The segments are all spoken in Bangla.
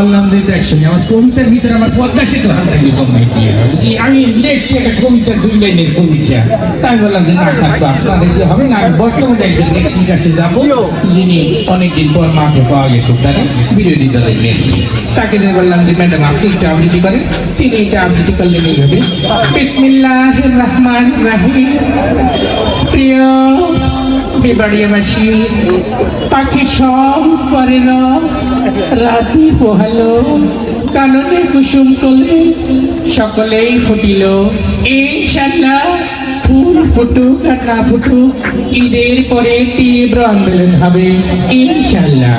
বললাম যে দেখছেন আমার কবিতার ভিতরে আমার পদ্মা সেতু হাতানি কমিটি আমি লেখছি একটা কবিতা 2 লাইনের কবিতা তাই বললাম যে না থাকবো আপনাদের যে হবে না আমি বর্তমানে একজন নেত্রীর কাছে যাবো যিনি অনেকদিন পর মাঠে পাওয়া গেছে তারা বিরোধী দলের নেত্রী তাকে যে বললাম যে ম্যাডাম আপনি একটা আবৃত্তি করেন তিনি এটা আবৃত্তি করলেন এইভাবে বিসমিল্লাহির রহমানির রহিম প্রিয় বিবাড়িয়াবাসী পাখি সব করে না রাতি পোহালো কাননে কুসুম কোলে সকলেই ফুটিল ইনশাআল্লাহ ফুল ফুটুক আর না ফুটুক ঈদের পরে তীব্র আন্দোলন হবে ইনশাআল্লাহ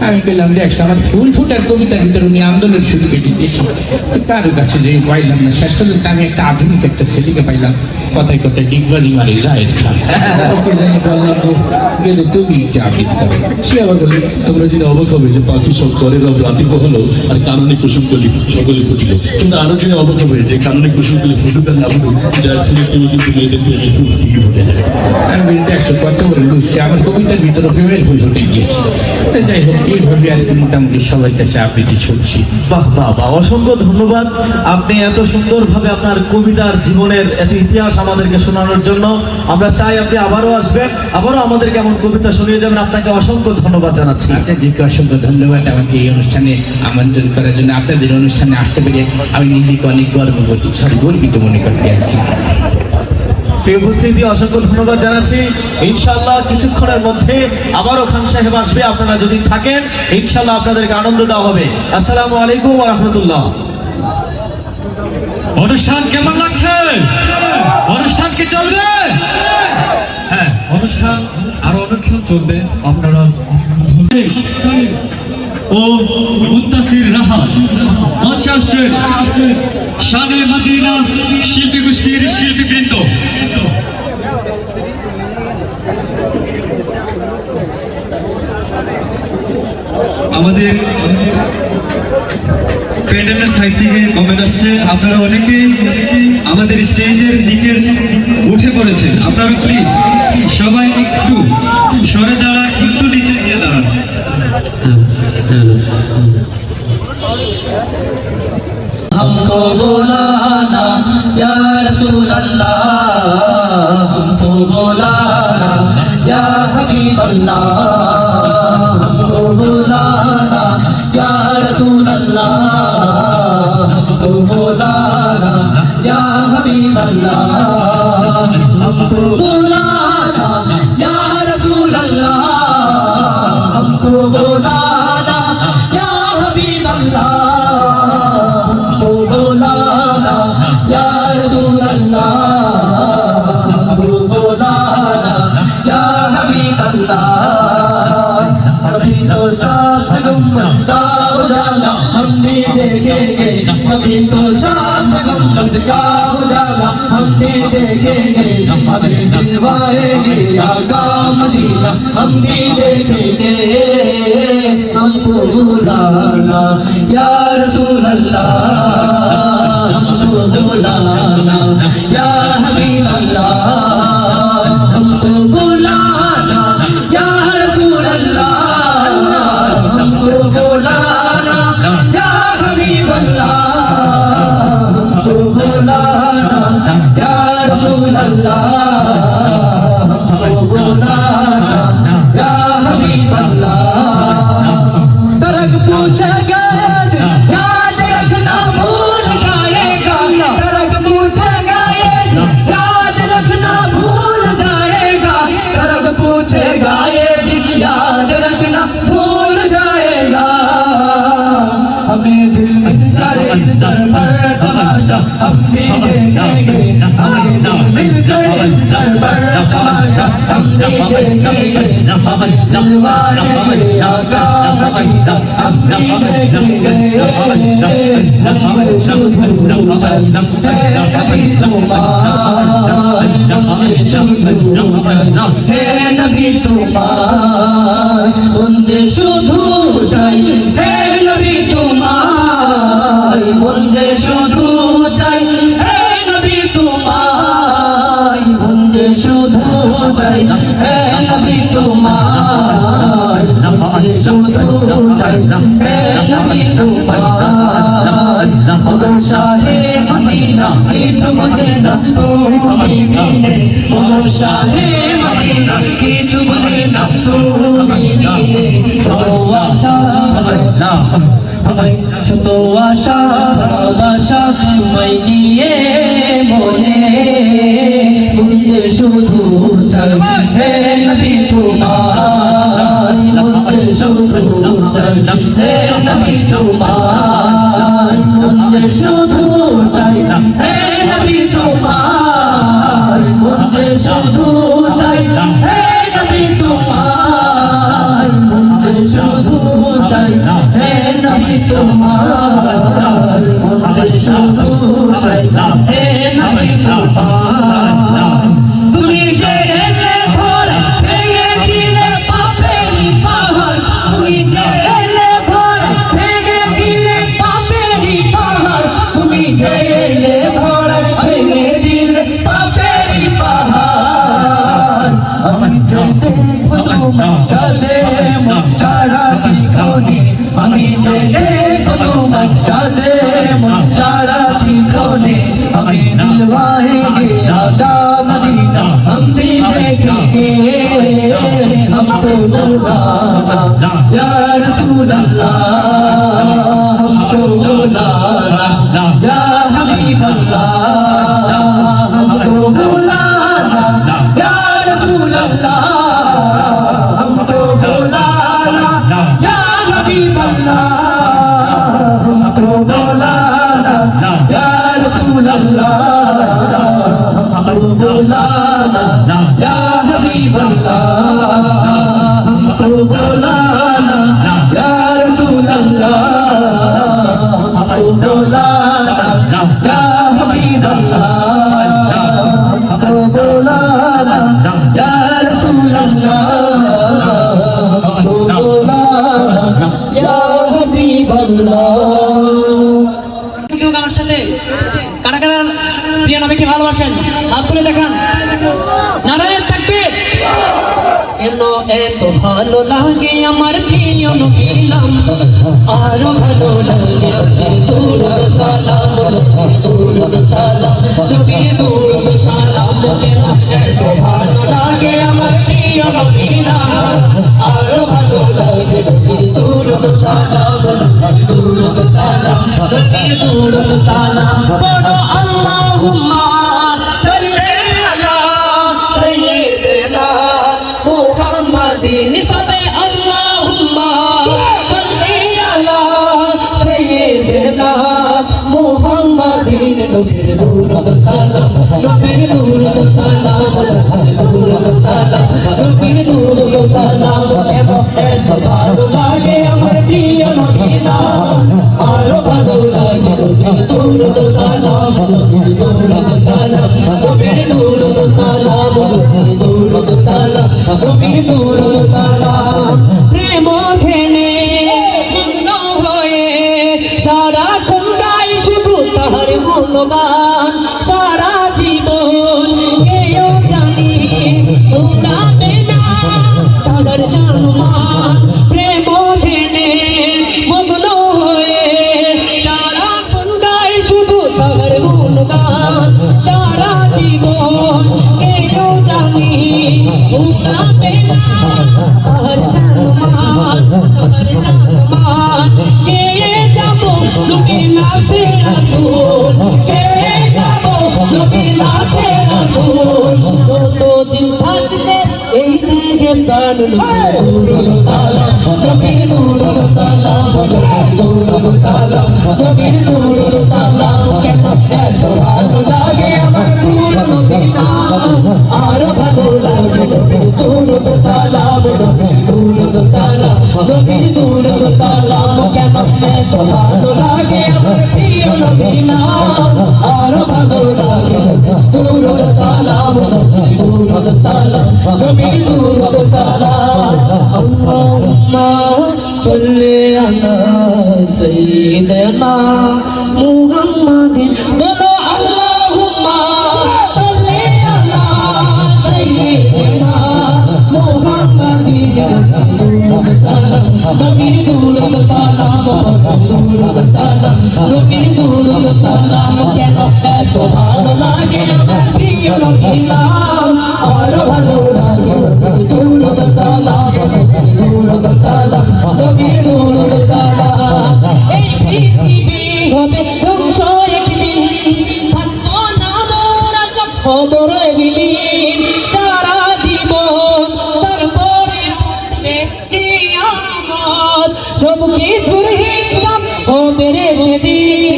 আমি বললাম দেখ আমার ফুল ফুটার কবিতার ভিতরে উনি আন্দোলন শুরু করে দিতেছি তো কারো কাছে যে পাইলাম না শেষ পর্যন্ত আমি একটা আধুনিক একটা ছেলেকে পাইলাম কথায় কথায় ডিগবাজি মারি জায়েদ খান ওকে যাই বললাম তো গেলে তুমি একটা আবৃত্তি করো সে আবার বললো তোমরা জেনে অবাক হবে যে পাখি সব করে রাতি পোহালো আর কাননে কুসুম কলি সকলে ফুটিল। কিন্তু আরো জেনে অবাক হবে যে কাননে কুসুম কলি ফুটুক আর না ফুটুক যার ফুলে কেউ কিন্তু মেয়েদের প্রেমে ফুল ফুটিয়ে ফুটে যায়। আমি বলি দেখছো কত বড় দুষ্টি আমার কবিতার ভিতরে প্রেমের ফুল ফুটে গিয়েছে। তো যাই হোক এইভাবে আর কি মোটামুটি সবার কাছে আবৃত্তি শুনছি। বাহ বাহ বাহ, অসংখ্য ধন্যবাদ। আপনি এত সুন্দরভাবে আপনার কবিতার জীবনের এত ইতিহাস আমাদেরকে শোনানোর জন্য আমরা চাই আপনি আবারও আসবেন, আবারও আমাদেরকে এমন কবিতা শুনিয়ে যাবেন। আপনাকে অসংখ্য ধন্যবাদ জানাচ্ছি। আপনাদেরকে অসংখ্য ধন্যবাদ আমাকে এই অনুষ্ঠানে আমন্ত্রণ করার জন্য। আপনাদের অনুষ্ঠানে আসতে পেরে আমি নিজেকে অনেক গর্বিত মনে করতে আছি। প্রিয় উপস্থিতি, অসংখ্য ধন্যবাদ জানাচ্ছি। ইনশাআল্লাহ কিছুক্ষণের মধ্যে আবারও খান সাহেব আসবে, আপনারা যদি থাকেন ইনশাআল্লাহ আপনাদেরকে আনন্দ দেওয়া হবে। আসসালামু আলাইকুম ওয়া রাহমাতুল্লাহ। অনুষ্ঠান কেমন লাগছে? অনুষ্ঠান কি চলবে? হ্যাঁ, অনুষ্ঠান আরো অনেকক্ষণ চলবে। আপনারা ও মুত্তাসির রাহাত মঞ্চে আসছেন শানে মদিনা শিল্পী গোষ্ঠীর শিল্পীবৃন্দ। আমাদের প্যান্ডেলের সাইড থেকে কমেন্ট আসছে, আপনারা অনেকেই আমাদের স্টেজের দিকে উঠে পড়েছেন। আপনারা প্লিজ সবাই একটু সরে দাঁড়ান, একটু নিচে গিয়ে দাঁড়ান। हमको बुलाना या रसूल अल्लाह, हमको बुलाना या हबीब अल्लाह, हमको बुलाना या रसूल अल्लाह, हमको बुलाना या हबीब अल्लाह, हमको बुलाना या रसूल अल्लाह, हमको बुलाना या हबीब अल्लाह, हमको बुलाना या रसूल अल्लाह, हमको बुलाना या हबीब अल्लाह। अभी तो साथ गुम्बद का उजाला हम भी देखेंगे, अभी तो साथ गुम्बद का उजाला हम भी देखेंगे, हमें दिलवाएंगे आका मदीना हम भी देखेंगे, हमको बुलाना या रसूल अल्लाह, हमको बुलाना या हबीब अल्लाह, हमको बुलाना या रसूल अल्लाह, हमको बुलाना या हबीब अल्लाह, हमको बुलाना या रसूल अल्लाह, हमको बुलाना या हबीब अल्लाह। तरक पूछेगा याद रखना भूल जाएगा, तरक पूछेगा याद रखना भूल जाएगा, तरक पूछेगा याद रखना भूल जाएगा। हमें दिल मिलकर इस दर पर तमाशा हम भी देखेंगे, हमें दिल मिलकर इस दर पर तमाशा हम भी देखेंगे, हमें दिलवाएंगे आका मदीना हम भी देखेंगे। हमको शुद्ध चल नबी तुम्हारे, हमको शुद्ध चल हे नबी तुम्हारे, मुझे शुद्ध চাই হে নবী তোমায়, মুঞ্জে শুধু চাই হে নবী তোমায়, মুঞ্জে শুধু চাই হে নবী তোমায়, মুঞ্জে শুধু চাই হে নবী তোমার ওগো শাহে মদিনা কিছু বুঝে না তুমি বিনে ওগো শাহে মদিনা কিছু বুঝে না তুমি বিনে শত আশা শত আশা ভালোবাসা তোমায় নিয়ে মনে মুঞ্জে শুধু চাই হে নবী তোমার মুঞ্জে শুধু চাই হে নবী তোমার মুঞ্জে শুধু চাই হে নবী তোমার মুঞ্জে শুধু চাই হে নবী তোমার মুঞ্জে শুধু চাই হে নবী তোমার মুঞ্জে শুধু চাই হে নবী তোমার তুমি যে এলে ঘর ভেঙে দিলে পাপেরই পাহাড় তুমি যে এলে ঘর ভেঙে দিলে পাপেরই পাহাড় তুমি যে এলে ঘর ভেঙে দিলে পাপেরই পাহাড় আমি যে দেখো তোমার কালে মন ছাড়া কি খনি আমি যে দেখো তোমার কালে মন ছাড়া কি খনি আমি दिलवाएंगे आका मदीना हम भी देखेंगे हमको बुलाना या रसूल अल्लाह हमको बुलाना या हबीब अल्लाह हमको बुलाना या रसूल अल्लाह हमको बुलाना या हबीब अल्लाह हमको बुलाना या रसूल अल्लाह हमको बुलाना या हबीब अल्लाह हमको बुलाना या रसूल अल्लाह हमको बुलाना या हबीब अल्लाह हमको बुलाना या रसूल अल्लाह हमको बुलाना या हबीब अल्लाह। আমার সাথে কারা কারা প্রিয় নবীকে ভালোবাসেন হাত তুলে দেখান নারায়ে তাকবীর। কেন এত ভালো লাগে আমার প্রিয় নবীর নাম আরো ভালো লাগে দুরূদ সালাম দুরূদ সালাম নবীর দুরূদ সালাম কেন এত ভালো লাগে আমার প্রিয় নবীর নাম আরো ভালো লাগে নবীর দুরূদ সালাম দুরূদ সালাম নবীর দুরূদ সালাম পড়ো আল্লাহুম্মা সাল্লি আলা সাইয়্যিদিনা মুহাম্মাদিন সাথে আল্লাহুম্মা সাল্লি আলা সাইয়্যিদিনা মুহাম্মাদিন নবীর দুরূদ সালাম নবীর দুরূদ সালাম দুরূদ সালাম নবীর দুরূদ সালাম এত ভালো লাগে আমার প্রিয় নবীর নাম আরো ভালো লাগে নবীর দুরূদ সালাম নবীর দুরূদ সালাম নবীর দুরূদ সালাম নবীর দুরূদ সালাম নবীর দুরূদ সালাম প্রেম ঘেনে মগ্ন হয়ে সারাক্ষণ গাই শুধু তাহার গুণগান সারা জীবন কেউ জানি উড়াবে না তাহার সম্মান প্রেম ঘেনে মগ্ন হয়ে সারাক্ষণ গাই শুধু তাহার গুণগান সারা জীবন কেউ জানি উড়াবে না তাহার সম্মান তাহার সম্মান কে যাব নবীর নাতে রাসূল কে যাব নবীর নাতে রাসূল যতদিন থাকবে এই দিকে প্রাণ দুরূদ সালাম নবীর দুরূদ সালাম দুরূদ সালাম নবীর দুরূদ সালাম কেন এত ভালো লাগে আমার প্রিয় নবীর নাম আরো ভালো লাগে নবীর দুরূদ সালাম নবীর দুরূদ সালাম নবীর দুরূদ সালাম কেন এত ভালো লাগে আমার প্রিয় নবীর নাম আরো ভালো লাগে নবীর দুরূদ সালাম নবীর দুরূদ সালাম নবীর দুরূদ সালাম আল্লাহুম্মা সাল্লি আলা সাইয়্যিদিনা মুহাম্মাদিন বলো আল্লাহুম্মা সাল্লি আলা সাইয়্যিদিনা মুহাম্মাদিন দুরূদ সালাম নবীর দুরুদ সালাম দুরুদ সালাম নবীর দুরুদ সালাম কেন এত ভালো লাগে আমার প্রিয় নবীর নাম আর ভালো লাগে দুরুদ সালাম দুরুদ সালাম নবীর দুরুদ সালাম এই পৃথিবী হবে ধ্বংস একদিন থাকবো না মোরা খবর বিলীন সারা জীবন তারপরে আসবে কিয়ামত সব কিছুর হিসাব হবে রে সেদিন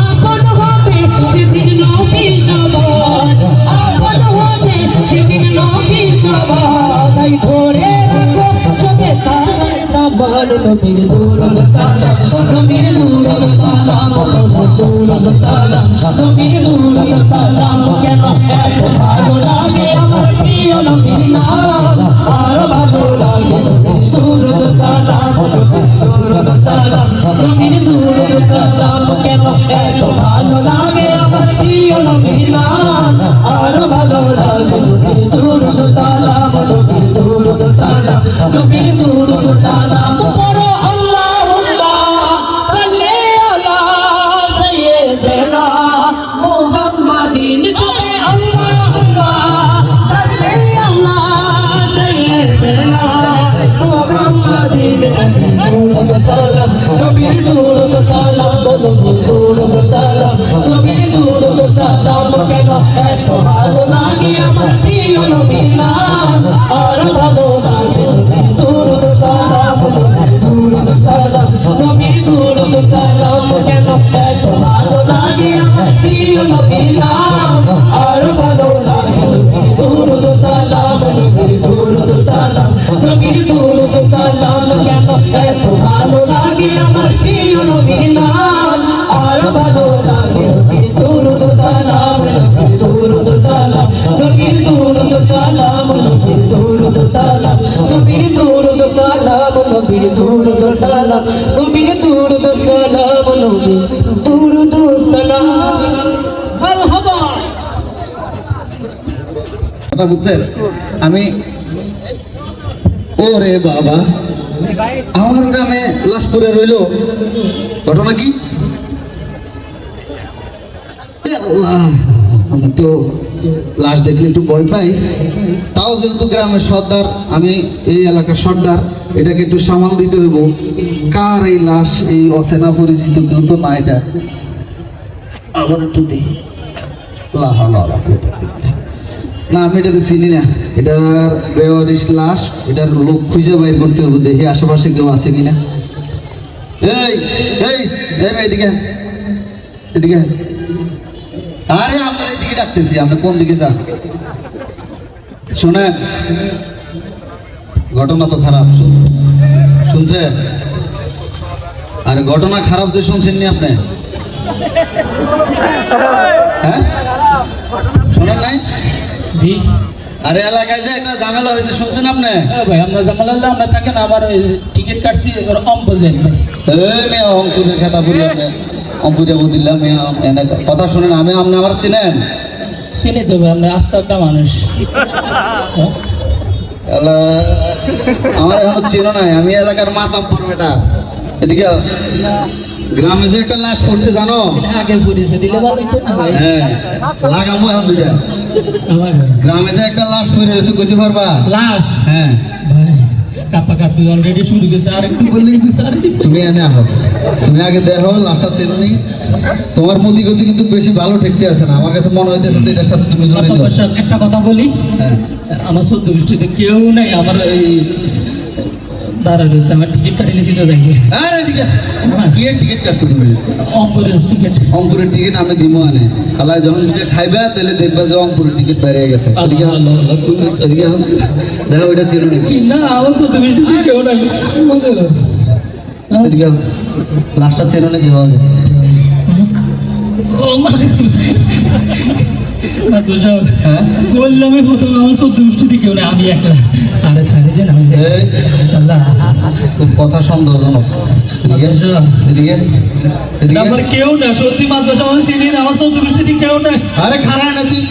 আপন হবে সেদিন নবী সবার আপন হবে সেদিন নবী সবার তাই ধরে রাখো চোখে তার তাবার নবীর দুরুদ সালাম নবীর দুরুদ সালাম দুরুদ সালাম নবীর দুরুদ সালাম কেন এত ভালো লাগে আমার প্রিয় নবীর নাম আর ভালো লাগে নবীর দুরুদ সালাম দুরুদ সালাম নবীর দুরুদ সালাম কেন এত ভালো লাগে আমার প্রিয় নবীর নাম আর ভালো লাগে নবীর দুরুদ সালাম নবীর দুরুদ সালাম নবীর দুরুদ সালাম পড়ো আল্লাহুম্মা সাল্লি আলা সাইয়্যিদিনা মুহাম্মাদিন সবে আল্লাহুম্মা সাল্লি আলা সাইয়্যিদিনা মুহাম্মাদিন দুরুদ সালাম নবীর দুরুদ সালাম দুরুদ সালাম নবীর দুরুদ সালাম কেন এত ভালো লাগে আমার প্রিয় নবীর নাম আর ভালো লাগে নবীর দুরুদ সালাম দুরুদ সালাম নবীর দুরুদ সালাম কেন এত ভালো লাগে আমার প্রিয় নবীর নাম আর ভালো লাগে নবীর দুরুদ সালাম নবীর দুরুদ সালাম নবীর দুরুদ সালাম কেন এত ভালো লাগে আমার প্রিয় নবীর নাম আর ভালো লাগে নবীর দুরুদ সালাম নবীর দুরুদ সালাম নবীর দুরুদ সালাম নবীর দুরুদ সালাম নবীর দুরুদ সালাম নবীর দুরুদ সালাম নবীর দুরুদ সালাম নবীর দুরুদ সালাম মারহাবা কথা বুঝছেন আমি ওরে বাবা আমার গ্রামে লাশ পড়ে রইল ঘটনা কি এ আল্লাহ, আমি তো লাশ দেখলে একটু ভয় পাই তাও যেহেতু গ্রামের সর্দার আমি এই এলাকার সর্দার এটাকে একটু সামাল দিতে হইব কার এই লাশ এই অচেনা পরিচিত কেউ তো না এটা আবার একটু দেখি না আমি এটা চিনি না এটার বেওয়ারিশ লাশ এটার লোক খুঁজে বাইর করতে হবে দেখি আশেপাশে কেউ আছে কিনা এই এই এই এদিকে এদিকে আরে আমরা এদিকে ডাকতেছি আপনি কোন দিকে যান শোনেন ঘটনা তো খারাপ শুনছেন আরে ঘটনা খারাপ যে শুনছেন নি আপনি হ্যাঁ শোনেন নাই জি আরে এলাকায় যে একটা ঝামেলা হয়েছে শুনছেন আপনি ভাই আমরা জামাল আমরা থাকেন আমার টিকিট কাটছি অম্পোজেন এই মেয়ে অঙ্কুরের খেতা বলি আপনি অঙ্কুরে বদিলাম এনে কথা শুনেন আমি আপনি আমার চিনেন চিনি তো ভাই আমরা আস্তে একটা মানুষ আমার এখনো চেনো নাই আমি এলাকার মাতাব্বর বেটা এদিকে গ্রামে যে একটা লাশ পড়ছে জানো আগে পরিচয় দিলে ভালো হইতো না ভাই হ্যাঁ লাগামো এখন দুইটা আমার গ্রামে যে একটা লাশ পড়ে রয়েছে কইতে পারবা লাশ হ্যাঁ ভাই কাপাকাপি অলরেডি শুরু গেছে আর একটু বললেই তো স্যার তুমি এনে আহো তুমি আগে দেখো লাশটা চেনো তোমার মতি গতি কিন্তু বেশি ভালো ঠেকতে আছে না আমার কাছে মনে হইতেছে তো এটার সাথে তুমি জড়িত আছো। একটা কথা বলি হ্যাঁ আমার সদ্য দৃষ্টিতে কেউ নাই আমার এই দাঁড়া রয়েছে আমার টিকিট কাটি নিয়েছি তো দেখি আরে এদিকে কি টিকিট কাটছো তুমি অম্পরের টিকিট অঙ্কুরের টিকিট আমি দিমো আনে খালায় যখন তুমি খাইবে তাহলে দেখবা যে অঙ্কুরের টিকিট বাইরে গেছে এদিকে হও, এদিকে হও। দেখো ওইটা চিনো নাকি না আমার সদ্য দৃষ্টিতে কেউ নাই এদিকে হও। লাস্টটা চেনো নাকি হওয়া যায় হ্যাঁ বললাম প্রথমে আমার সদ্য দৃষ্টিতে কেউ নাই আমি একলা আরে সারে যে আমি এই, খুব কথা সন্দেহজনক এদিকে এদিকে এদিকে আমার কেউ না সত্যি মাদ্রাসা আমার সিনিয়র আমার সদ্য দৃষ্টিতে কেউ নাই আরে খারাপ না তুই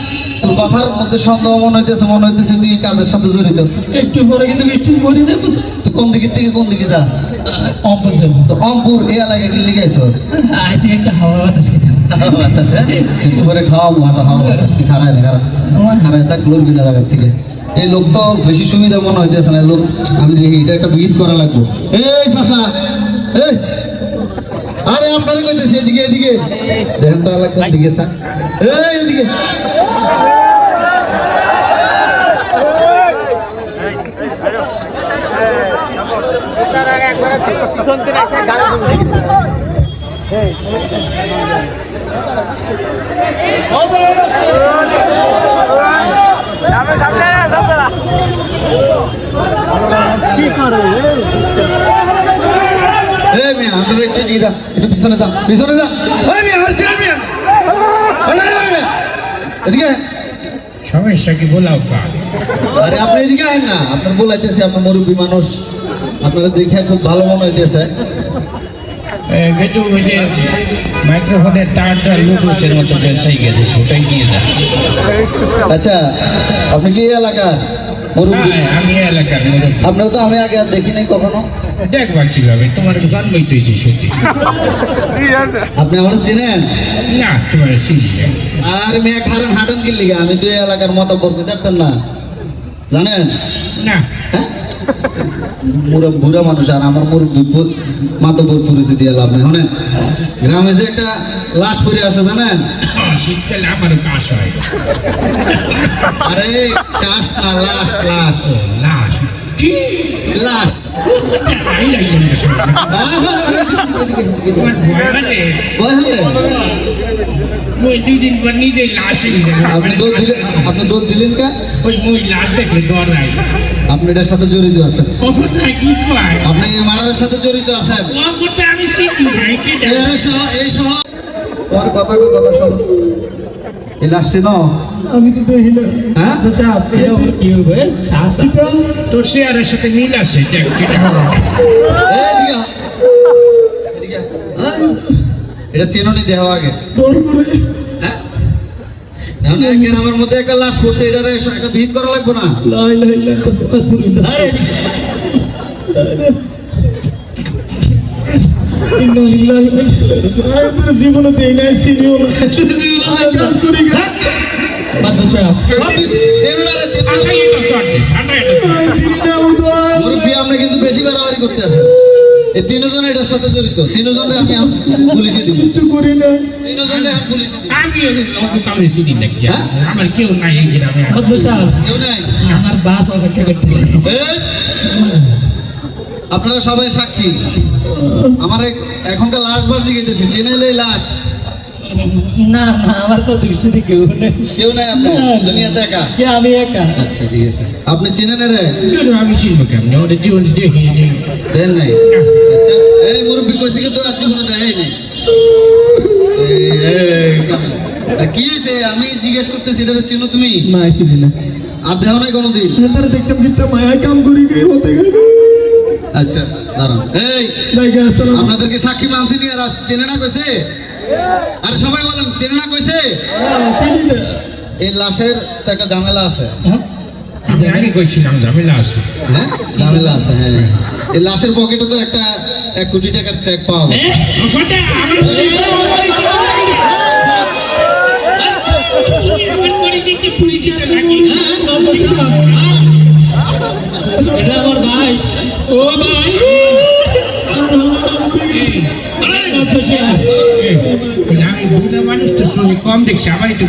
তোর কথার মধ্যে সন্দেহ মনে হইতেছে তুই এই কাজের সাথে জড়িত। একটু পরে কিন্তু স্টেজ ভরে যাবো স্যার। তুই কোন দিকের থেকে কোন দিকে যাস? অম্বর যাবো। তো অমপুর এই এলাকায় কি লিখে আইছ? আইসি একটা হাওয়া বাতাস খেতে। বাতাসে একটু করে খাওয়াবো, হাতে হাওয়া বাতাস। তুই খারায় না, খারায় থাক, লড়বি না জায়গার থেকে। এই লোক তো বেশি সুবিধা মনে হইতেছে না। লোক আমি দেখি এটা একটা বিহিত করা লাগবে। এই চাচা, এই আরে আপনারা কইতেছি এদিকে এদিকে দেখেন তো এলাকা কোন দিকে স্যার? এই এদিকে এই মিয়া আপনারা একটু এদিকে যান, একটু পিছনে যান, পিছনে যান। এই মিয়া আর যান মিয়া, এদিকে। সমস্যা কি বলাও কা? আরে আপনি এদিকে আইন না, আপনার বলাইতেছি, আপনার মুরব্বী মানুষ, আপনারা দেখে খুব ভালো মনে হইতেছে। কিন্তু ওই যে মাইক্রোফোনের তারটা লুডুসের মতো বেসাই গেছে, সেটাই দিয়ে যান। আচ্ছা, আপনি কি এই এলাকার মুরব্বী? হ্যাঁ, আমি এই এলাকার মুরব্বী। আপনারা তো আমি আগে আর দেখি নাই কখনো। দেখবা কিভাবে, তোমার জন্মই তো হয়েছে সেটি। আপনি আমার চেনেন? না, তোমার চিনি না। আর মেয়ে খারান হাঁটান কি লিগা? আমি তো এই এলাকার মতাবর জানতেন না, জানেন? না, হ্যাঁ, বুড়া মানুষ আর আমার মুরব্বী মাতবর পরিচিতি দিয়ে লাভ নেই। শোনেন, গ্রামে যে একটা লাশ পড়ে আছে জানেন? শীতকালে আমারও কাশ হয়। আরে কাশ না, লাশ লাশ লাশ লাশ। তাই লাগলাম তো শুনে। তোমার ভয় মানে ভয় হলে ওই 2 দিন পর নিজেই লাশ হয়ে যাবে। আপনি দৌড় দিলেন কা? ওই লাশ দেখলে দৌড়াই। আপনি এটার সাথে জড়িত আছেন? অবতা কি কয়? আপনি এই মার্ডারের সাথে জড়িত আছেন? অবতা আমি শিখি যাই কি এই সহ তোমার কথা শোনো। এই লাশ চিনো? আমি তো দেখি না। হ্যাঁ, কি হবে? তোর শেয়ারের সাথে মিল আছে, দেখ এটা হলো। এদিকে এদিকে। এটা চিনোনি দেহ আগে? হ্যাঁ, এখন একের আমার মধ্যে একটা লাশ পড়ছে, এটারে একটা ভিত করা লাগবে না? আরে এদিকে। জীবনে দেই নাই সিনিয়র সব এবারে ঠান্ডা এটা শর্ট, ঠান্ডা এটা শর্ট। মুরব্বী, আপনি কিন্তু বেশি বাড়াবাড়ি করতে আছেন। এই তিনজন এটার সাথে জড়িত, তিনজনে আমি পুলিশে দিব। তিনজনে আমি পুলিশে দিব। আমি কাউরে চিনি না কি, হ্যাঁ? আমার কেউ নাই এই গ্রামে। কেউ নাই? আমার বাস অপেক্ষা করতেছে। এই, আপনারা সবাই সাক্ষী। আমার এখনকার লাশ বাস জিগেতেছি, চেনেলে লাশ? না না, আমার চতুর্থী কেউ নেই। কেউ নাই আপনার দুনিয়াতে একা? আমি একা। আচ্ছা ঠিক আছে, আপনি চেনেন রে? আমি চিনবো কেমন, ওদের জীবনে দেখি দেন নাই? আচ্ছা, এই মুরব্বী কইছি কিন্তু আর জীবনে দেখাই নাই। আর কি হয়েছে? আমি জিজ্ঞেস করতেছি, এটা চিনো তুমি? না আসিবি না। আর দেহ নাই কোনোদিন? তারা দেখতাম দেখতাম মায়া কাম করি গিয়ে হতে গেল। আচ্ছা দাঁড়ান, এই আপনাদেরকে সাক্ষী মানছি নিয়ে আর চেনে না কইছে? আর সবাই বলেন চেনে না কইছে? এই লাশের তো একটা ঝামেলা আছে। আমি কইছিলাম ঝামেলা আছে। হ্যাঁ, ঝামেলা আছে। হ্যাঁ, এই লাশের পকেটে তো একটা 1 কোটি টাকার চেক পাওয়া গেছে। এটা আমার ভাই। ও ভাই, আমি বুড়া মানুষ তো সঙ্গে কম দেখছি, আমার একটু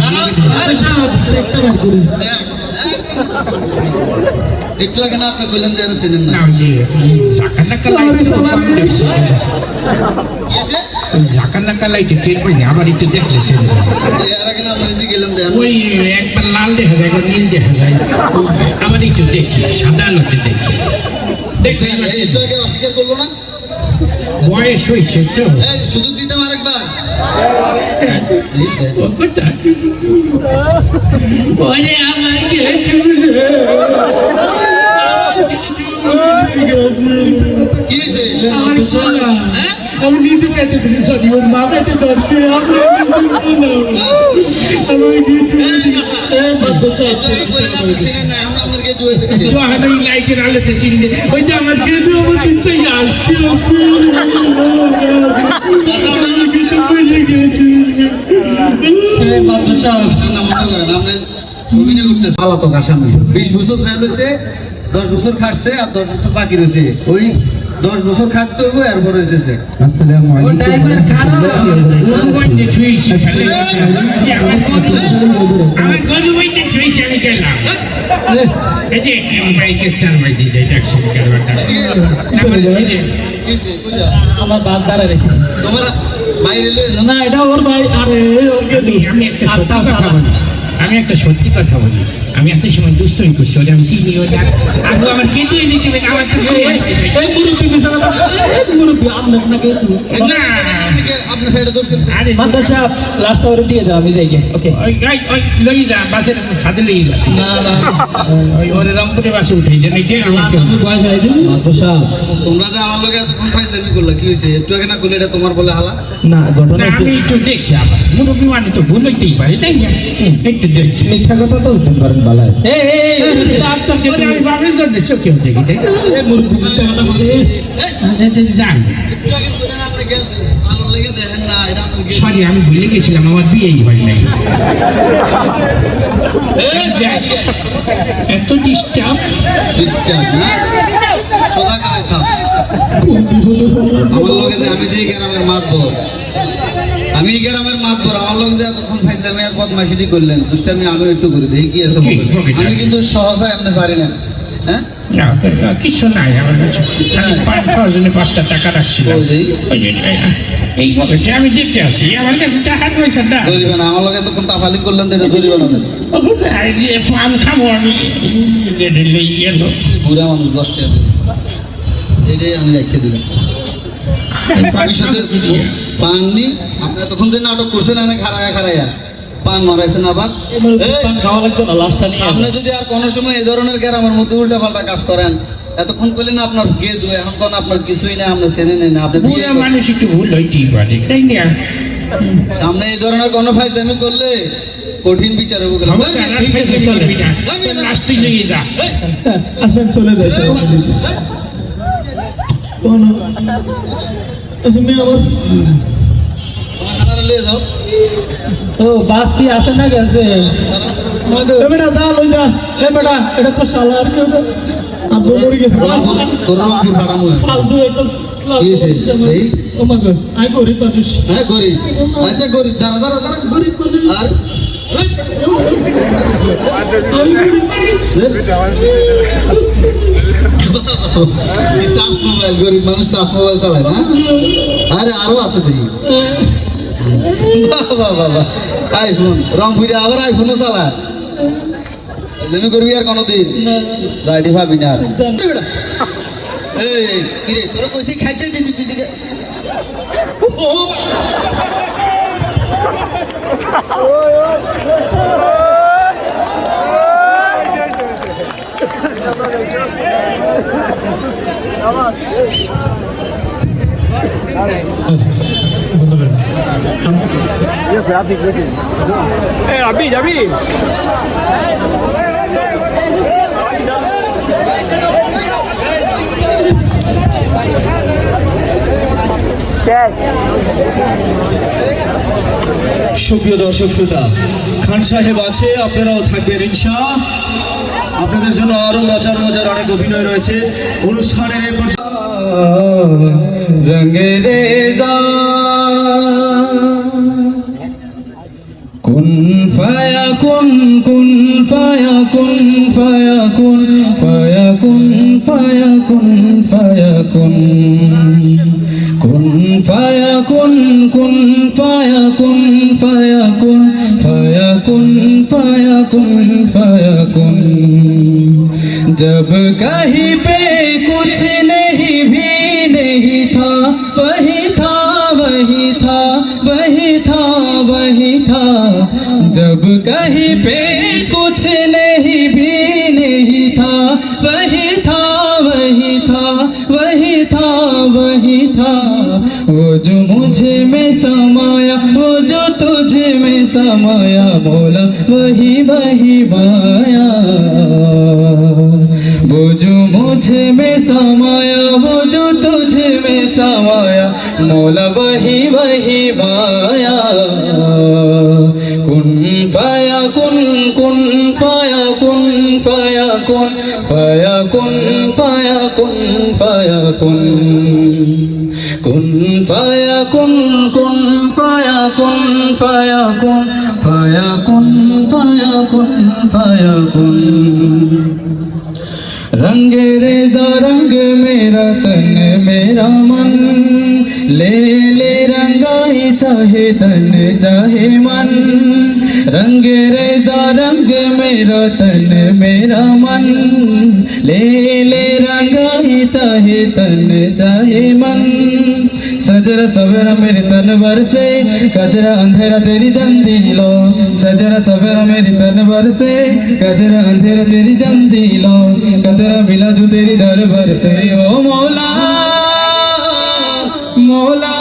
একটু আগে না আপনি বললেন যে এটা চেনেন না? না, ওই যে ঝাঁকানাকা লাইটে কম দেখছি। কি হয়েছে? ওই ঝাঁকানাকা লাইটে টের পাইনি, আবার একটু দেখলে সে এর আগে না আমরা যে গেলাম দেন ওই একবার লাল দেখা যায়, একবার নীল দেখা যায়, আবার একটু দেখি সাদা আলোতে দেখি। দেখছি একটু আগে অস্বীকার করলো না? বয়স হয়েছে তো। এই সুযোগ দিতাম আরেকবার। ও কথা ওরে আমার কি হয়েছে? আমার সোনা। হ্যাঁ? আমি নিজে পেটে দিই সরি ওর মা পেটে ধরছে আমি তো আমি লাইটের আলোতে চিনলে ওই তো আমার গেটু আমার দিচ্ছে আসতে আসে আলাদা আসামি 20 বছর জেল হয়েছে, 10 বছর খাটছে আর 10 বছর বাকি রয়েছে। ওই 10 বছর খাটতে হবে এরপর হয়েছে। ও ড্রাইভার খারাপ গরুবাইতে ছুঁয়েছি আমার গরুবাইতে ছুঁয়েছি আমি গেলাম এই যে বাইকের চার বাই দিয়ে যাই ট্যাক্সি কারবারটা এই যে আমার বাস দাঁড়া রয়েছে তোমার বাইরে লয়ে যাও। না এটা ওর ভাই আরে ওর আমি একটা সত্যি কথা বলি, আমি একটা সত্যি কথা বলি, আমি একটা সময় দুষ্টমি করছি ওটা আমি চিনি ওটা আগে আমার কেটে নিতে হবে আমার তো এই মুরব্বী বিশাল মুরব্বী আমরা আপনাকে না আপনার ফেটে ধরছেন। আরে মাদ্দা সাহেব লাস্ট ওরে দিয়ে দাও আমি যাই গে ওকে ওই ওই লই যা বাসের সাথে লই যা না না ওই ওরে রংপুরে বাসে উঠাই জানি যে আমার কেউ আমি ভয় পাই দিই মাদ্দা সাহেব তোমরা যে আমার লগে এতক্ষণ ফাইজলামি করলা, কি হয়েছে? একটু আগে না করলে এটা তোমার বলে হালা? না ঘটনা না আমি একটু দেখি আবার মুরব্বী মানে তো ভুল হইতেই পারে তাই না একটু দেখি মিথ্যা কথা তো বলতে পারেন বালাই এই ডাক্তার কে ওরে আমি বাবার জন্য চোখে দেখি তাই তো এই মুরব্বী মিথ্যা কথা বলতে যাই একটু আগে করে না আপনাকে আলোর লেগে দেখেন না, এটা আমার কি? সরি আমি ভুলে গেছিলাম আমার বিয়েই হয় নাই এত ডিস্টার্ব ডিস্টার্ব না, সোজা করে থাক। আমার লগে যে আমি যে গ্রামের মাতবর, আমি এই গ্রামের মাতবর, আমার লগে যে এতক্ষণ ফাইজলামি আর বদমাইশি করলেন, দুষ্টামি আমি একটু করে দেখি কি আছে বলেন। আমি কিন্তু সহজে এমনি সারি না, হ্যাঁ? কিছু নাই আমার কাছে আমি পান খাওয়ার জন্য 5টা টাকা রাখছিলাম ওই যে এই পকেটে আমি দেখতে আসি আমার কাছে টাকা পয়সাটা জরিমানা আমার লগে এতক্ষণ তাফালি করলেন তো এটা জরিমানা দেন। কোথায় যে পান খাবো আমি লই গেল বুড়া মানুষ 10 টাকা দিয়েছে, এটাই আমি রেখে দিলাম। ভবিষ্যতে পান নি আপনি এতক্ষণ যে নাটক করছেন এনে খারায়া খারায়া পান মারাইছেন আবার। এই মুরব্বী এই, পান খাওয়া লাগবে না লাস্টটা নিয়ে সামনে যদি আর কোনো সময় এই ধরনের গ্রামের মধ্যে উল্টা পাল্টা কাজ করেন, এতক্ষণ করলেন আপনার গেদু, এখন কোন আপনার কিছুই না, আমরা চেনে নেই না, আপনি বিয়ে বুড়া করেন। মানুষ একটু ভুল হইতেই পারে তাই না সামনে এই ধরনের কোনো ফাইজলামি করলে কঠিন বিচার হবে গেলাম। লাস্টে নিয়ে যা আসেন চলে যাই লিয়ে যাও। ও বাস কি আসে না গেছে বেটা দা লই যা এ বেটা এটা তো শালা আর কেউ আব্বু মরে গেছে তোর রংপুর ফাটামু। ফালতু একটা কি হয়েছে? এই? ও মাই গড আই গরিব মানুষ হ্যাঁ গরিব, আচ্ছা গরিব, দাঁড়া দাঁড়া দাঁড়া। গরিব মানুষ আর আমি গরিব মানুষ টাচ মোবাইল, গরিব মানুষ টাচ মোবাইল চালায় না? আরে আরো আছে দেখি। বাবা বাবা, আইফোন রংপুরে আবার আইফোনও চালায়। তুমি করবি আর কোনোদিন যাইটি ভাবি না আর। এই কিরে তোরা কইছি খাইতে দিদি তুই দিকে ও अभी अभी সুপ্রিয় দর্শক শ্রোতা, খান সাহেব আছে, আপনারাও থাকবেন ইনশা। আপনাদের জন্য আরো মজার মজার অনেক অভিনয় রয়েছে অনুষ্ঠানের এই রঙে রেজা কুন ফায়াকুন কুন ফায়াকুন ফায়াকুন ফায়াকুন ফায়াকুন ফায়াকুন কুন ফায়াকুন কুন ফায়াকুন ফায়াকুন ফায়াকুন ফায়াকুন ফায়াকুন जब कहीं पे कुछ नहीं भी नहीं था वही था वही था वही था वही था जब कहीं पे कुछ नहीं भी नहीं था वही था वही था वही था वही था जो मुझे में समाया वो जो तुझे में समाया मौला वही वही माया वो जो मुझे में समाया वो जो तुझे में समाया मौला वही वही माया कुन फाया कुन कुन फाया कुन फाया कुन फाया कुन फाया कुन फाया कुन कुन फाया कुन कुन फाया कुन फाया कुन फाया कुन फाया कुन फाया कुन रंग रेजा रंग मेरा तन मेरा मन ले ले रंगाई चाहे तन चाहे मन रंग रेजा रंग मेरा तन मेरा मन ले ले रंगाई चाहे तन चाहे मन सजरा सवेरा मेरे तन भर से कजरा अंधेरा तेरी जंदी लो सजरा सवेरा मेरी तन भर से कजरा अंधेरा तेरी जंदी लो कतरा मिला जो तेरी दरबार से ओ मौला मौला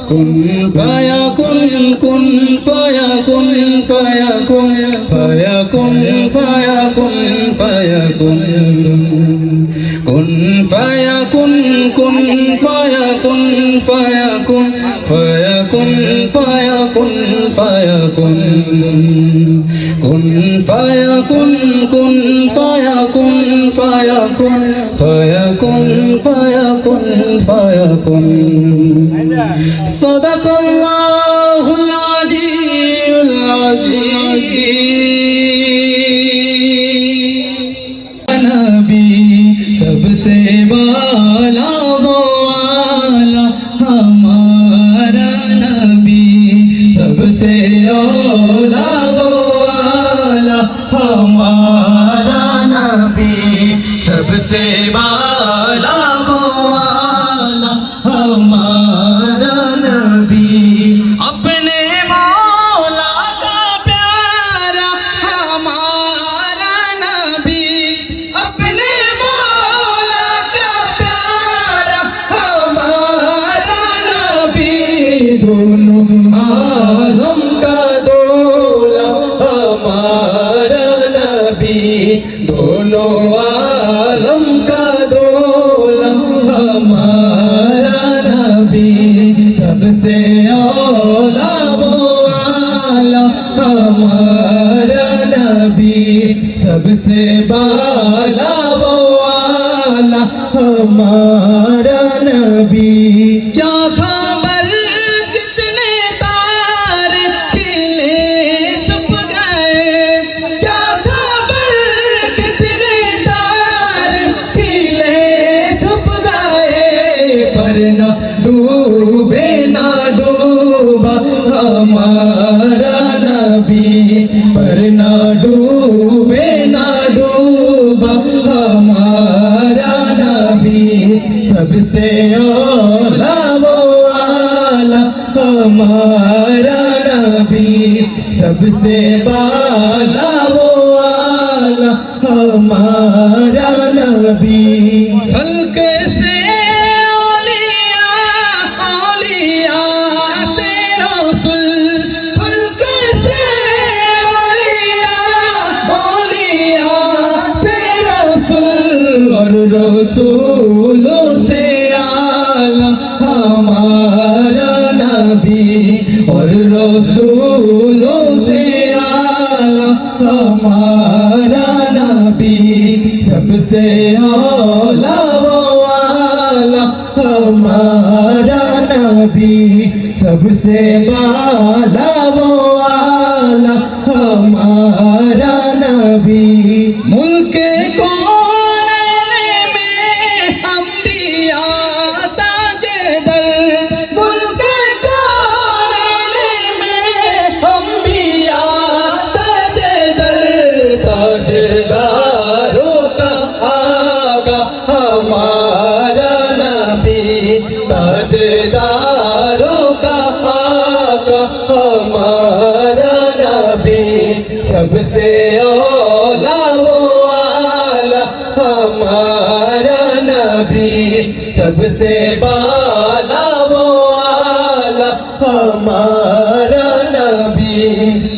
कुन फाया कुन कुन फाया कुन फाया कुन फाया कुन फाया कुन फाया कुन कुन फाया कुन कुन फाया कुन फाया कुन फाया कुन फाया कुन फाया कुन कुन फाया कुन कुन फाया कुन फाया कुन फाया कुन फाया कुन फाया कुन सदक़ल्लाहुल अलीयुल अज़ीम नबी सबसे वाला वो आला हमारा नबी सबसे औला वो आला हमारा नबी सबसे वाला वो आला हमारा नबी अपने मौला का प्यारा हमारा नबी अपने मौला का प्यारा हमारा नबी दोनों आलम का दोला हमारा नबी दोनों आलम का दोला हमारा नबी सबसे औला वो आला हमारा नबी सबसे बाला वो आला हमारा नबी क्या खबर कितने तारे खिले छुप गए क्या खबर कितने तारे खिले छुप गए पर न डूबे ना डूबा हमारा नबी पर न डूबे ना डूबा हमारा नबी सबसे औला वो आला हमारा नबी सबसे बाला वो आला हमारा नबी हल्के से औलिया औलिया से रसूल हल्के से औलिया औलिया से रसूल और रसूलों से आला हमारा नबी और रसूलों से आला हमारा नबी सबसे औला वो आला हमारा नबी सबसे बाला वो आला हमारा नबी मुल्क कौन में अंबिया ताजदर मुल्क कौन में अंबिया ताजदर ताजदारों का आगा हमारा नबी ताजदारों का आगा हमारा नबी सबसे औला वो आला हमारा सबसे बाला वो आला हमारा नबी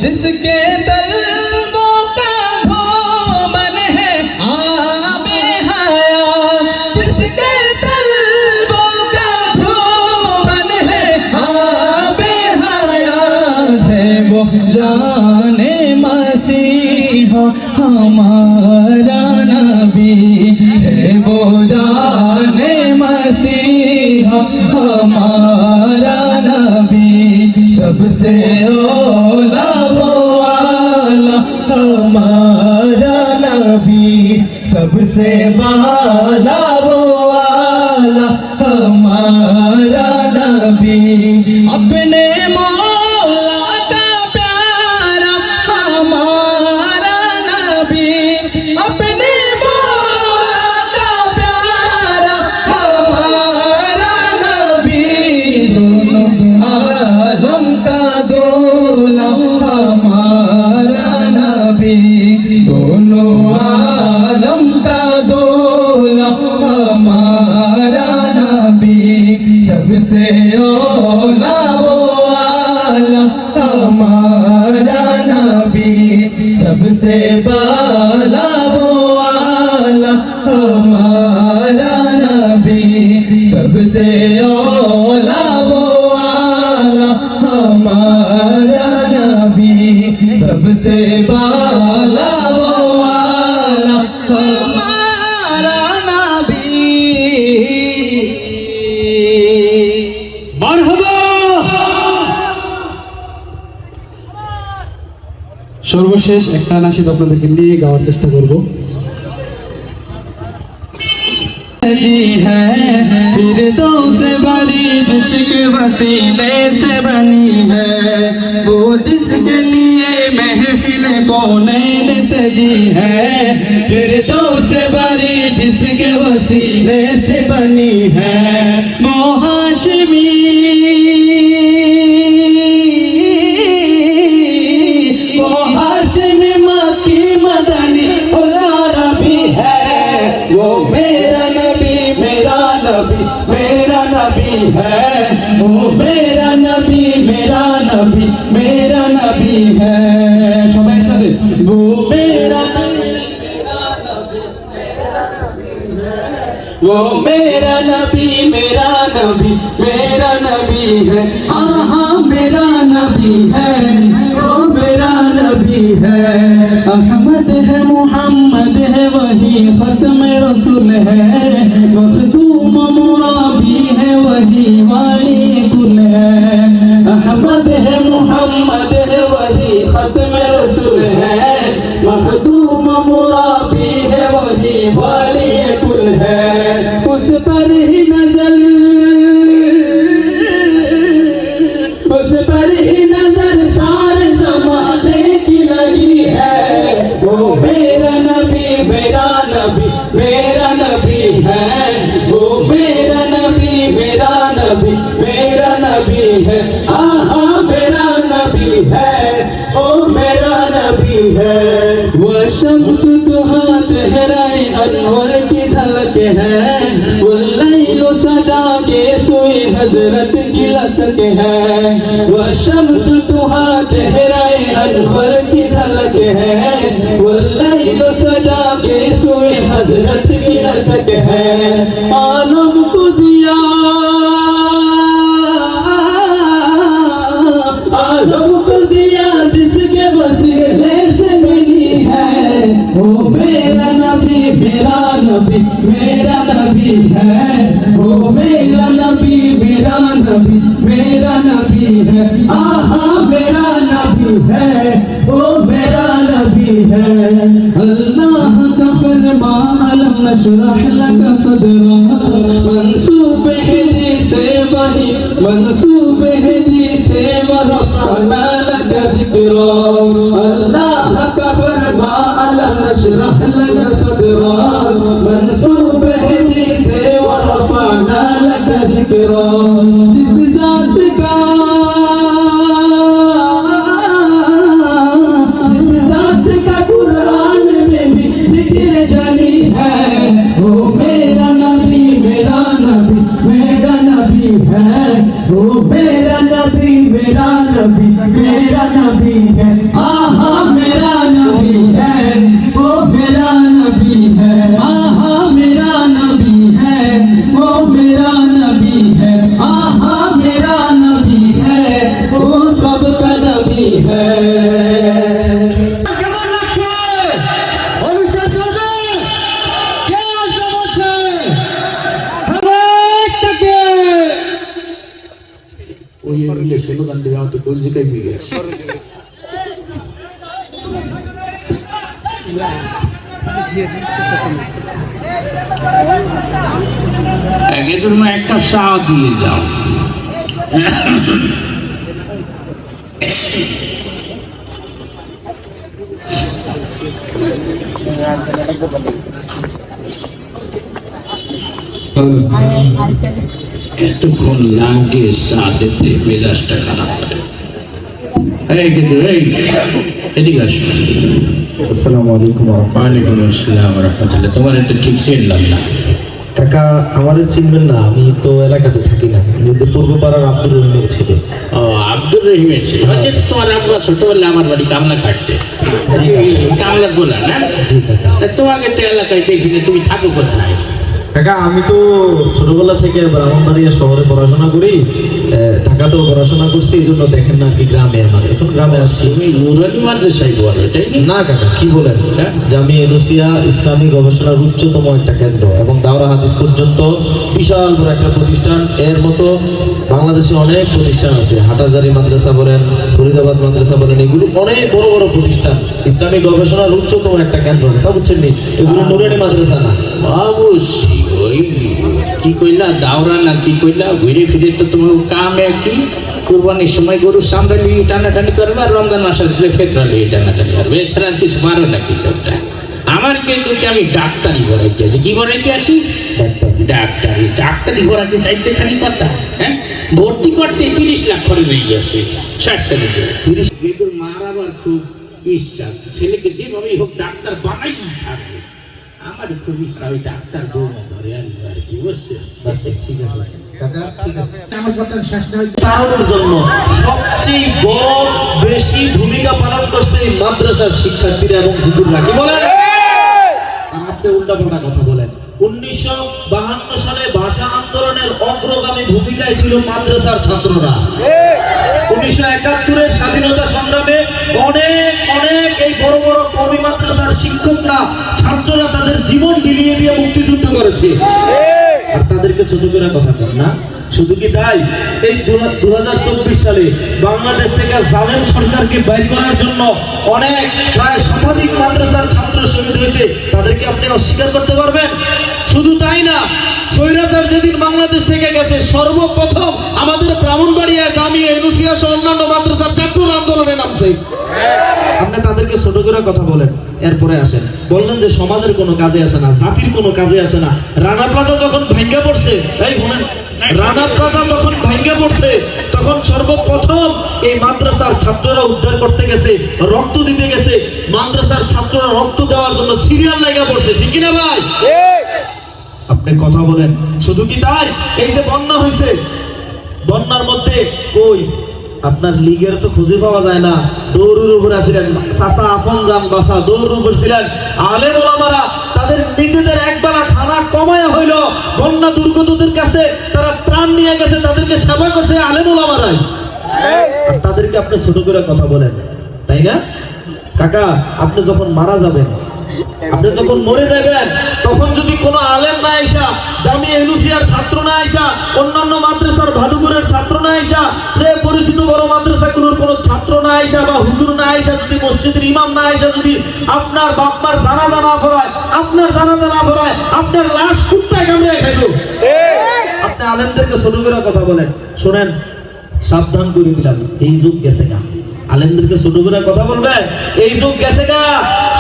जिसके तलवों का धूमन है आबे हयात जिसके तलवों का धूमन है आबे हयात है वो जाने मसीहा हमारा नबी है वो जाने मसीहा हमारा नबी सबसे ओला वो आला हमारा नबी सबसे बाला वो आला हमारा नबी अपने मौला का प्यारा हमारा नबी अपने मौला का प्यारा हमारा नबी दोनों आलम का दूल्हा हमारा नबी दोनों आलम का दूल्हा हमारा नबी सबसे ओला वो आला हमारा नबी सबसे बाला वो आला हमारा नबी सबसे ओला वो आला हमारा नबी सबसे बाला वो आला हमारा नबी সর্বশেষ একটা নাশিদ আপনাদেরকে নিয়ে গাওয়ার চেষ্টা করব। जी है फिर दो से बड़ी जिसके वसीले से बनी है वो जिसके लिए महफिल कौनैन सजी है फिर दो से बड़ी जिसके वसीले से बनी है वो हाशिमी वो हाशिमी मक्की मदनी उला रबी है वो मेरा नबी मेरा नबी मेरा नबी है वो मेरा नबी मेरा नबी मेरा नबी है সবাই সাথে वो मेरा नबी मेरा नबी वो मेरा नबी मेरा नबी मेरा नबी है आहा मेरा नबी है वो मेरा नबी है अहमद है मुहम्मद है वही खत्म रसूल है मखदूम मुराबी है वही वाली कुल है अहमद है मुहम्मद है वही खत्म रसूल है मखदूम मुराबी है वही वाली कुल है उस पर ही नजर उस पर ही नजर सारे जमाने की लगी है वो मेरा नबी मेरा नबी मेरा नबी है वो मेरा नबी मेरा नबी मेरा नबी है आहा मेरा नबी है ओ मेरा नबी है वो शम्स दुहा चेहरे अनवर की झलक है वो लैलो सजा के सोई हजरत की लचक है वो शम्स दुहा चेहरे अनवर की झलक है वो लैलो सजा के सोई हजरत की लचक है आलम को दिया आलम को दिया जिसके वसीले से मिली है वो मेरा नबी मेरा नबी मेरा नबी है वो मेरा नबी मेरा नबी मेरा नबी है आहा मेरा नबी है वो मेरा नबी है अल्लाह का फरमा अलम नशरह लक सदरा मंसूब है जी से वही मंसूब है जी से वरफअना लक जिक्रा अल्लाह का फरमा अलम नशरह लक सदरा मंसूब है जी से वरफअना लक जिक्रा जिस जात का कुरान में भी जिक्र जली है वो मेरा नबी मेरा দোকান থেকে আমার তো কলজি কাইপি গেছে একে তুমি এক কাপ চা দিয়ে যাও এতক্ষণ লাগে চা দিতে মেজাজটা খারাপ করে এই কিন্তু এই এদিকে আসো আসসালামু আলাইকুম। ওয়ালাইকুম আসসালাম রহমতুল্লাহ তোমার তো ঠিক চিনলাম না কাকা আমাদের চিনবেন না, আমি তো এলাকাতে থাকি না, আমি তো পূর্বপাড়ার আব্দুর রহিমের ছেলে। ও আব্দুর রহিমের ছেলে হয়তো তোমার আব্বা ছোটবেলা আমার বাড়ি কামলা কাটতে কামলার বলা না জি কাকা। তোমাকে তো এলাকায় দেখিনি তুমি থাকো কোথায় কাকা আমি তো ছোটবেলা থেকে ব্রাহ্মণবাড়িয়া শহরে পড়াশোনা করি, ঢাকাতেও পড়াশোনা করছি, এই জন্য দেখেন না কি গ্রামে আমার এখন গ্রামে আসছি। তুমি নুরানি মাদ্রাসায় পড়ো তাই না কাকা কি বলেন, জামিয়া এনুসিয়া ইসলামী গবেষণার উচ্চতম একটা কেন্দ্র এবং দাওরা হাদিস পর্যন্ত বিশাল বড় একটা প্রতিষ্ঠান। এর মতো বাংলাদেশে অনেক প্রতিষ্ঠান আছে, হাটাজারি মাদ্রাসা বলেন, ফরিদাবাদ মাদ্রাসা বলেন, এগুলো অনেক বড় বড় প্রতিষ্ঠান, ইসলামী গবেষণার উচ্চতম একটা কেন্দ্র। তা বুঝছেন নি, এগুলো নুরানি মাদ্রাসা না। অবশ্যই ওই কি কইলা দাওরা না কি কইলা ঘুরে ফিরে তো তোমার কাম একই কুরবানির সময় গরু সামরালি টানাটানি করবে আর রমজান মাস আসলে ফেতরালি টানাটানি করবে এছাড়া আর কিছু পারো না কিন্তু আমার কিন্তু আমি ডাক্তারি পড়াইতে আছি কি পড়াইতে আসি ডাক্তারি পড়াতে চাইতে খালি কথা হ্যাঁ ভর্তি করতে 30 লাখ খরচ হয়ে গেছে স্বাস্থ্যের 30 মার আবার খুব ইচ্ছা ছেলেকে যেভাবেই হোক ডাক্তার বানাই ছাড়বে আমার খুব ইচ্ছা ওই ডাক্তার বৌমা ধরে আনবো আর কি বুঝছে আচ্ছা ঠিক আছে কাকা, ঠিক আছে। আমার কথা শেষ নয় তার জন্য সবচেয়ে বড় বেশি ভূমিকা পালন করছে এই মাদ্রাসার শিক্ষার্থীরা এবং হুজুররা। কি বলেন? আপনি উল্টাপাল্টা কথা বলেন। 1952 সালে ভাষা আন্দোলনের অগ্রগামী ভূমিকায় ছিল মাদ্রাসার ছাত্ররা। 1971 স্বাধীনতা সংগ্রামে অনেক অনেক এই বড় বড় কওমি মাদ্রাসার শিক্ষকরা ছাত্ররা তাদের জীবন বিলিয়ে দিয়ে মুক্তিযুদ্ধ করেছে। আর তাদেরকে ছোট করে কথা বল না। শুধু কি তাই, এই 2024 সালে বাংলাদেশ থেকে জালেম সরকারকে বাইর করার জন্য অনেক প্রায় শতাধিক মাদ্রাসার ছাত্র শহীদ হয়েছে, তাদেরকে আপনি অস্বীকার করতে পারবেন? শুধু তাই না, স্বৈরাচার যেদিন বাংলাদেশ থেকে গেছে সর্বপ্রথম আমাদের ব্রাহ্মণবাড়িয়া জামিয়া এনুসিয়া সহ অন্যান্য মাদ্রাসার ছাত্ররা আন্দোলনে নামছে। আপনি তাদেরকে ছোট করে কথা বলেন, এরপরে আসেন বললেন যে সমাজের কোনো কাজে আসে না, জাতির কোনো কাজে আসে না। রানা প্লাজা যখন ভাঙ্গা পড়ছে, এই শুনেন, রানা প্লাজা যখন ভাঙ্গা পড়ছে তখন সর্বপ্রথম এই মাদ্রাসার ছাত্ররা উদ্ধার করতে গেছে, রক্ত দিতে গেছে, মাদ্রাসার ছাত্ররা রক্ত দেওয়ার জন্য সিরিয়াল লাগা পড়ছে। ঠিক কিনা ভাই? আপনি কথা বলেন। শুধু কি তাই, এই যে বন্যা হয়েছে, বন্যার মধ্যে কই আপনার লীগের তো খুঁজে পাওয়া যায় না, দৌড়ের উপরে ছিলেন চাচা আফন জান বাসা, দৌড়ের উপর ছিলেন আলেম ওলামারা, তাদের নিজেদের একবেলা খানা কমায়া হইল, বন্যা দুর্গতদের কাছে তারা ত্রাণ নিয়ে গেছে, তাদেরকে সেবা করছে আলেম ওলামারাই। আর তাদেরকে আপনি ছোট করে কথা বলেন, তাই না? কাকা আপনি যখন মারা যাবেন, আপনি যখন মরে যাবেন, তখন যদি কোনো আলেম না আইসা, জামিয়া এনুসিয়ার ছাত্র না আইসা, অন্যান্য মাদ্রাসার ভাদুপুরের ছাত্র না আইসা, যে পরিচিত বড় মাদ্রাসাগুলোর কোনো ছাত্র না আইসা বা হুজুর না আইসা, যদি মসজিদের ইমাম না আইসা, যদি আপনার বাপমার জানাজা না পড়ায়, আপনার জানাজা না পড়ায়, আপনার লাশ কুত্তায় কামড়ায় খাইল। আপনি আলেমদেরকে ছোট করে কথা বলেন। শোনেন, সাবধান করে দিলাম, এই যুগ গেছে না, আলেমদেরকে ছোট করে কথা বলবে, এই যুগ গেছে গা।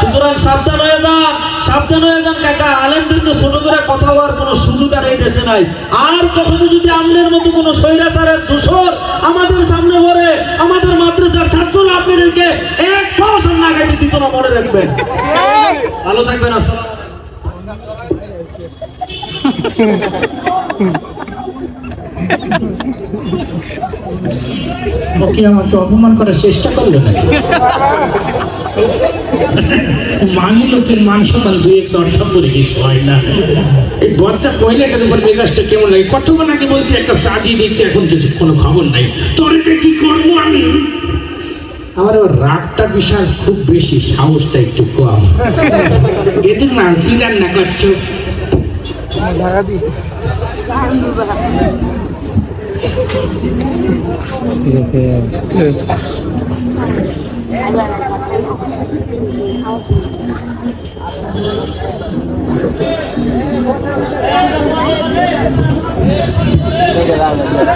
সুতরাং সাবধান হয়ে যান, সাবধান হয়ে যান কাকা। আলেমদেরকে ছোট করে কথা বলার কোনো সুযোগ আর এই দেশে নাই। আর কখনো যদি আমলের মতো কোনো স্বৈরাচারের দোষর আমাদের সামনে পড়ে, আমাদের মাদ্রাসার ছাত্ররা আপনাদেরকে এক ফসল না খাইতে দিত না, মনে রাখবেন। ভালো থাকবেন। আসসালাম। ওকে আমাকে অপমান করার চেষ্টা করলো নাকি? মানি লোকের মান সম্মান 2-1 অর্থ করে কিছু হয় না। এই বচ্চা মহিলাটার উপর মেজাজটা কেমন লাগে? কতক্ষণ আগে বলছি একটা চা দিয়ে দিতে, এখন কিছু কোনো খবর নাই। তোর যে কি করবো আমি? আমার আবার রাগটা বিশাল খুব বেশি, সাহসটা একটু কম। এতে না কি রান্না করছো?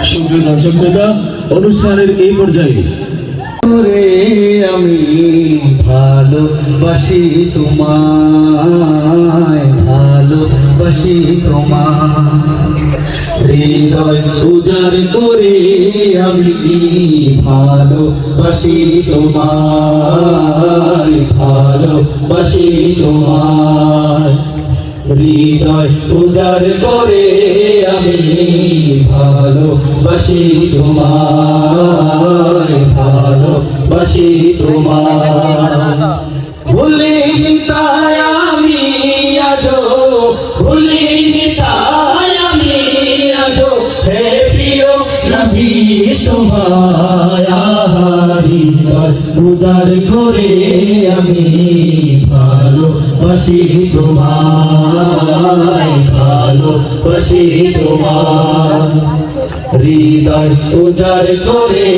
সুপ্রিয় দর্শক শ্রোতা, অনুষ্ঠানের এই পর্যায়ে রে আমি ভালোবাসি তোমায়, ভালোবাসি তোমায়, হৃদয় উজাড় করে আমি ভালোবাসি তোমায়, ভালোবাসি তোমায়, হৃদয় উজাড় করে আমি ভালোবাসি তোমায়, ভালোবাসি তোমায়। ভুলিনি তাই আমি আজো, ভুলিনি তাই আমি আজো, হে প্রিয় নবী তোমায়, হৃদয় উজাড় করে আমি ভালোবাসি তোমায়, ভালোবাসি তোমায়, হৃদয় উজাড় করে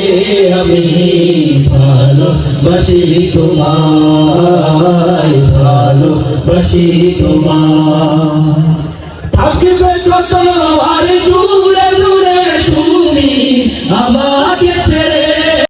আমি ভালোবাসি তোমায়, ভালোবাসি তোমায়। থাকবে কত আর দূরে দূরে তুমি আমাকে ছেড়ে